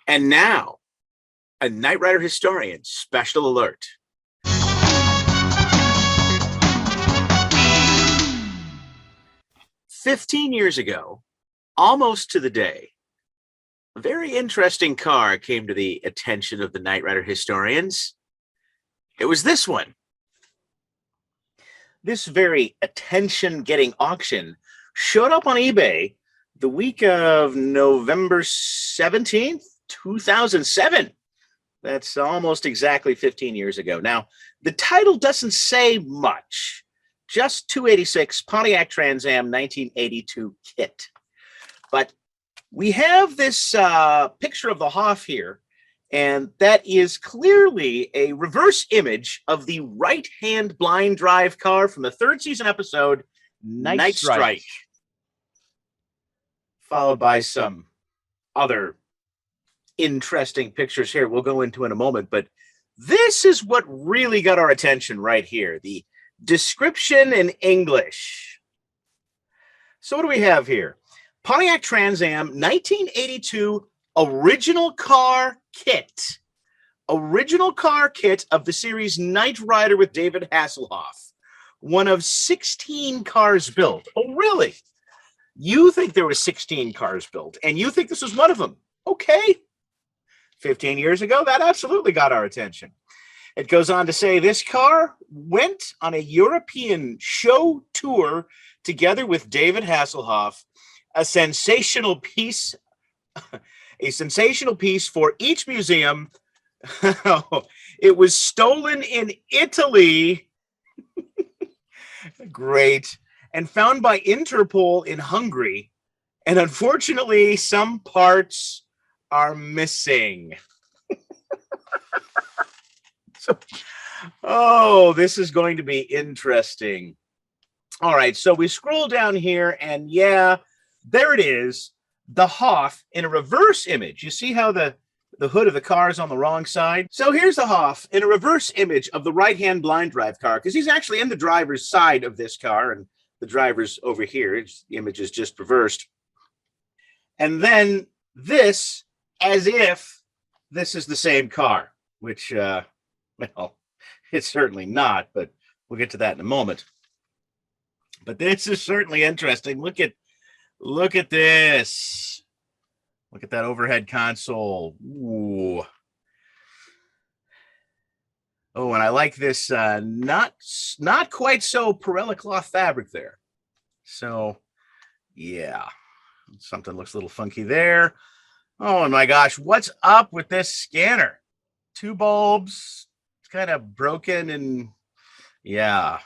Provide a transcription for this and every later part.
And now, a Knight Rider Historian special alert. "15 years ago, almost to the day, a very interesting car came to the attention of the Knight Rider historians. It was this one. This very attention-getting auction showed up on eBay the week of November 17th, 2007. That's almost exactly 15 years ago. Now, the title doesn't say much. Just 286 Pontiac Trans Am 1982 kit. But we have this picture of the Hoff here, and that is clearly a reverse image of the right-hand blind drive car from the third season episode, Night Strike. Followed by some other interesting pictures here we'll go into in a moment. But this is what really got our attention right here. The description in English. So what do we have here? Pontiac Trans Am 1982 original car kit. Original car kit of the series Knight Rider with David Hasselhoff. One of 16 cars built. Oh, really? You think there were 16 cars built, and you think this was one of them. Okay. 15 years ago, that absolutely got our attention. It goes on to say this car went on a European show tour together with David Hasselhoff, a sensational piece for each museum. It was stolen in Italy. Great. And found by Interpol in Hungary. And unfortunately, some parts are missing. Oh, this is going to be interesting. All right, so we scroll down here, and yeah, there it is, the Hoff in a reverse image. You see how the hood of the car is on the wrong side? So here's the Hoff in a reverse image of the right-hand blind drive car, because he's actually in the driver's side of this car, and the driver's over here. The image is just reversed. And then this, as if this is the same car, which, well, it's certainly not, but we'll get to that in a moment. But this is certainly interesting. Look at this. Look at that overhead console. Ooh. Oh, and I like this not quite so Perella cloth fabric there. So, yeah, something looks a little funky there. Oh my gosh, what's up with this scanner? Two bulbs, it's kind of broken, and yeah.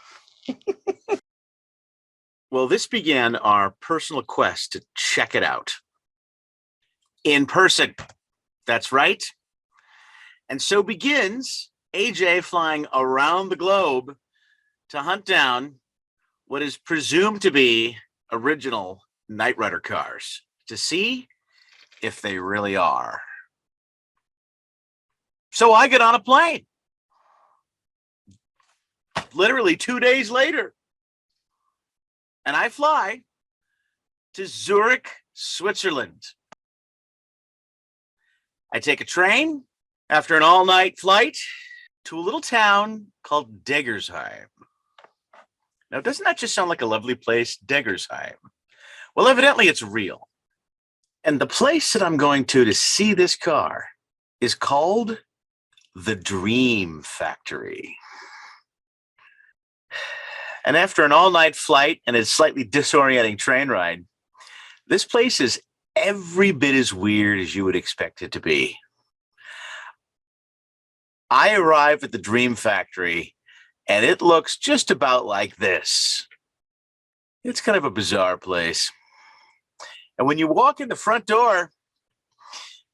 Well, this began our personal quest to check it out. In person. That's right. And so begins AJ flying around the globe to hunt down what is presumed to be original Knight Rider cars to see if they really are. So I get on a plane. Literally 2 days later. And I fly to Zurich, Switzerland. I take a train after an all-night flight to a little town called Degersheim. Now, doesn't that just sound like a lovely place, Degersheim? Well, evidently it's real. And the place that I'm going to see this car is called the Dreamfactory. And after an all-night flight and a slightly disorienting train ride, this place is every bit as weird as you would expect it to be. I arrive at the Dreamfactory, and it looks just about like this. It's kind of a bizarre place. And when you walk in the front door,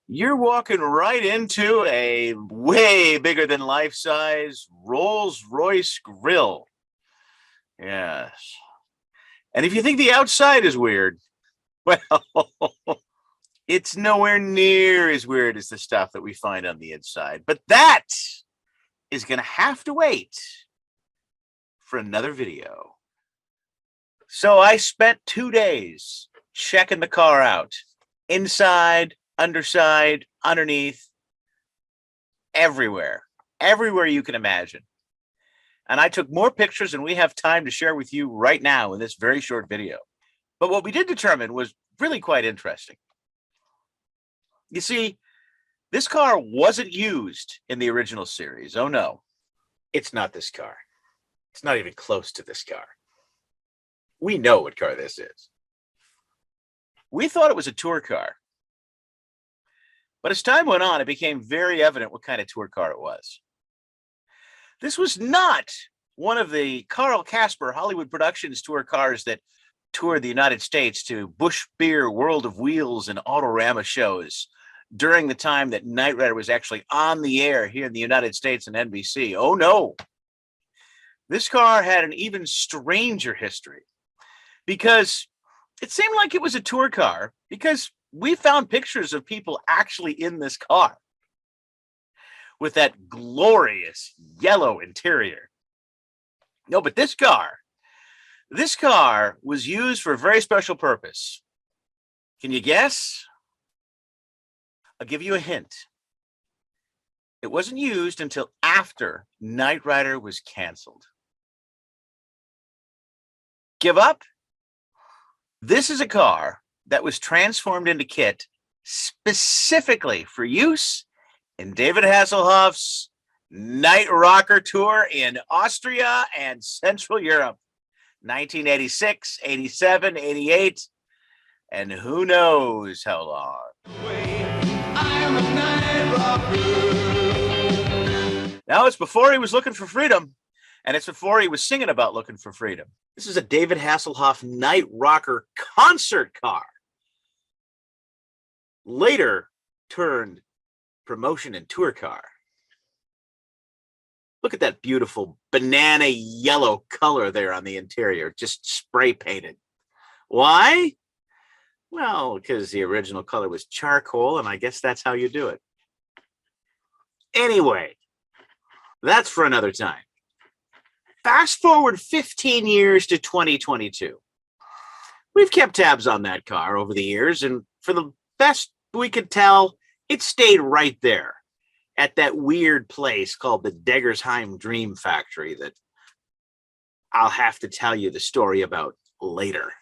you're walking right into a way bigger than life-size Rolls-Royce grill. Yes. And if you think the outside is weird, well, it's nowhere near as weird as the stuff that we find on the inside. But that is going to have to wait for another video. So I spent 2 days checking the car out, inside underside, underneath, everywhere you can imagine. And I took more pictures than we have time to share with you right now in this very short video. But what we did determine was really quite interesting. You see, this car wasn't used in the original series. Oh no, it's not this car. It's not even close to this car. We know what car this is. We thought it was a tour car. But as time went on, it became very evident what kind of tour car it was. This was not one of the Carl Casper Hollywood Productions tour cars that toured the United States to Busch Beer, World of Wheels, and Autorama shows during the time that Knight Rider was actually on the air here in the United States and NBC. Oh no. This car had an even stranger history because it seemed like it was a tour car because we found pictures of people actually in this car with that glorious yellow interior. No, but this car was used for a very special purpose. Can you guess? I'll give you a hint. It wasn't used until after Knight Rider was canceled. Give up? This is a car that was transformed into KITT specifically for use in David Hasselhoff's Night Rocker Tour in Austria and Central Europe, 1986, 87, 88, and who knows how long. Now, it's before he was looking for freedom, and it's before he was singing about looking for freedom. This is a David Hasselhoff Night Rocker concert car. Later turned promotion and tour car. Look at that beautiful banana yellow color there on the interior, just spray painted. Why? Well, because the original color was charcoal, and I guess that's how you do it. Anyway, that's for another time. Fast forward 15 years to 2022. We've kept tabs on that car over the years, and for the best we could tell, it stayed right there at that weird place called the Degersheim Dreamfactory that I'll have to tell you the story about later.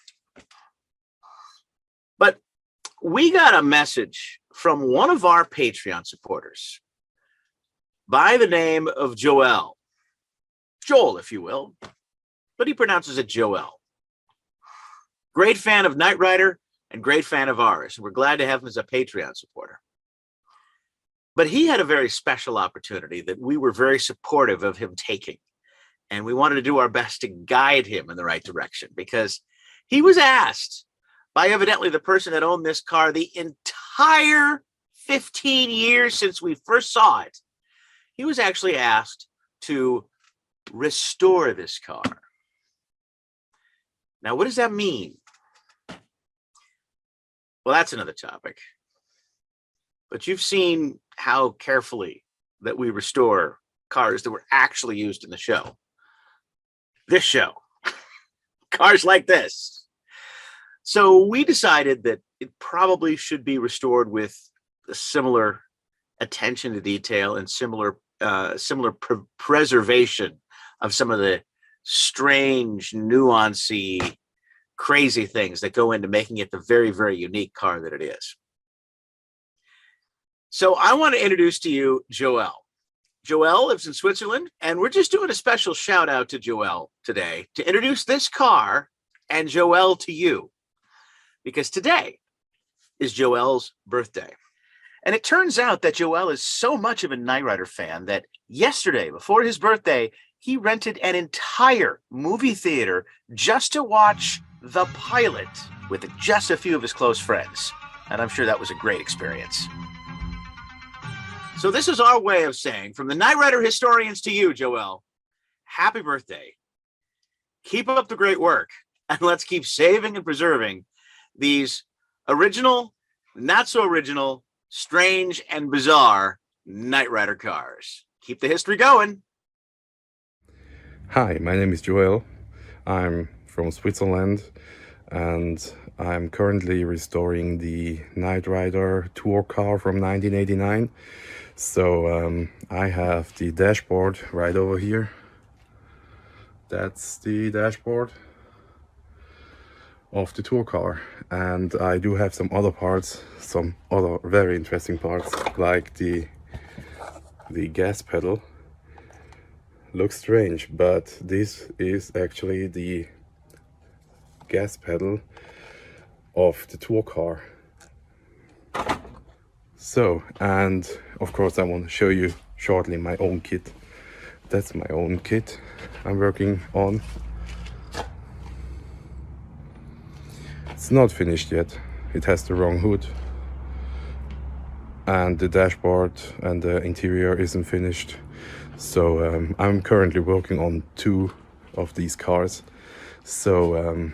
But we got a message from one of our Patreon supporters by the name of Joel, if you will, but he pronounces it Joel. Great fan of Knight Rider and great fan of ours. We're glad to have him as a Patreon supporter. But he had a very special opportunity that we were very supportive of him taking. And we wanted to do our best to guide him in the right direction because he was asked by evidently the person that owned this car the entire 15 years since we first saw it. He was actually asked to restore this car. Now, what does that mean? Well, that's another topic. But you've seen how carefully that we restore cars that were actually used in the show. This show. Cars like this. So we decided that it probably should be restored with a similar attention to detail and similar preservation of some of the strange, nuancy, crazy things that go into making it the very, very unique car that it is. So I want to introduce to you Joel. Joel lives in Switzerland, and we're just doing a special shout out to Joel today to introduce this car and Joel to you, because today is Joel's birthday. And it turns out that Joel is so much of a Knight Rider fan that yesterday, before his birthday, he rented an entire movie theater just to watch the pilot with just a few of his close friends. And I'm sure that was a great experience. So this is our way of saying, from the Knight Rider historians to you, Joel, happy birthday. Keep up the great work, and let's keep saving and preserving these original, not so original, strange, and bizarre Knight Rider cars. Keep the history going. Hi, my name is Joel. I'm from Switzerland, and I'm currently restoring the Knight Rider tour car from 1989. So I have the dashboard right over here. That's the dashboard of the tour car, and I do have some other parts, some other very interesting parts, like the gas pedal. Looks strange, but this is actually the gas pedal of the tour car. So, and of course I want to show you shortly my own kit. That's my own kit I'm working on. It's not finished yet. It has the wrong hood, and the dashboard and the interior isn't finished. So I'm currently working on 2 of these cars. So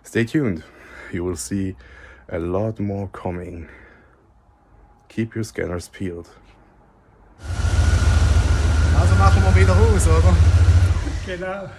stay tuned. You will see a lot more coming. Keep your scanners peeled. Also machen wir wieder Hose, oder? Genau.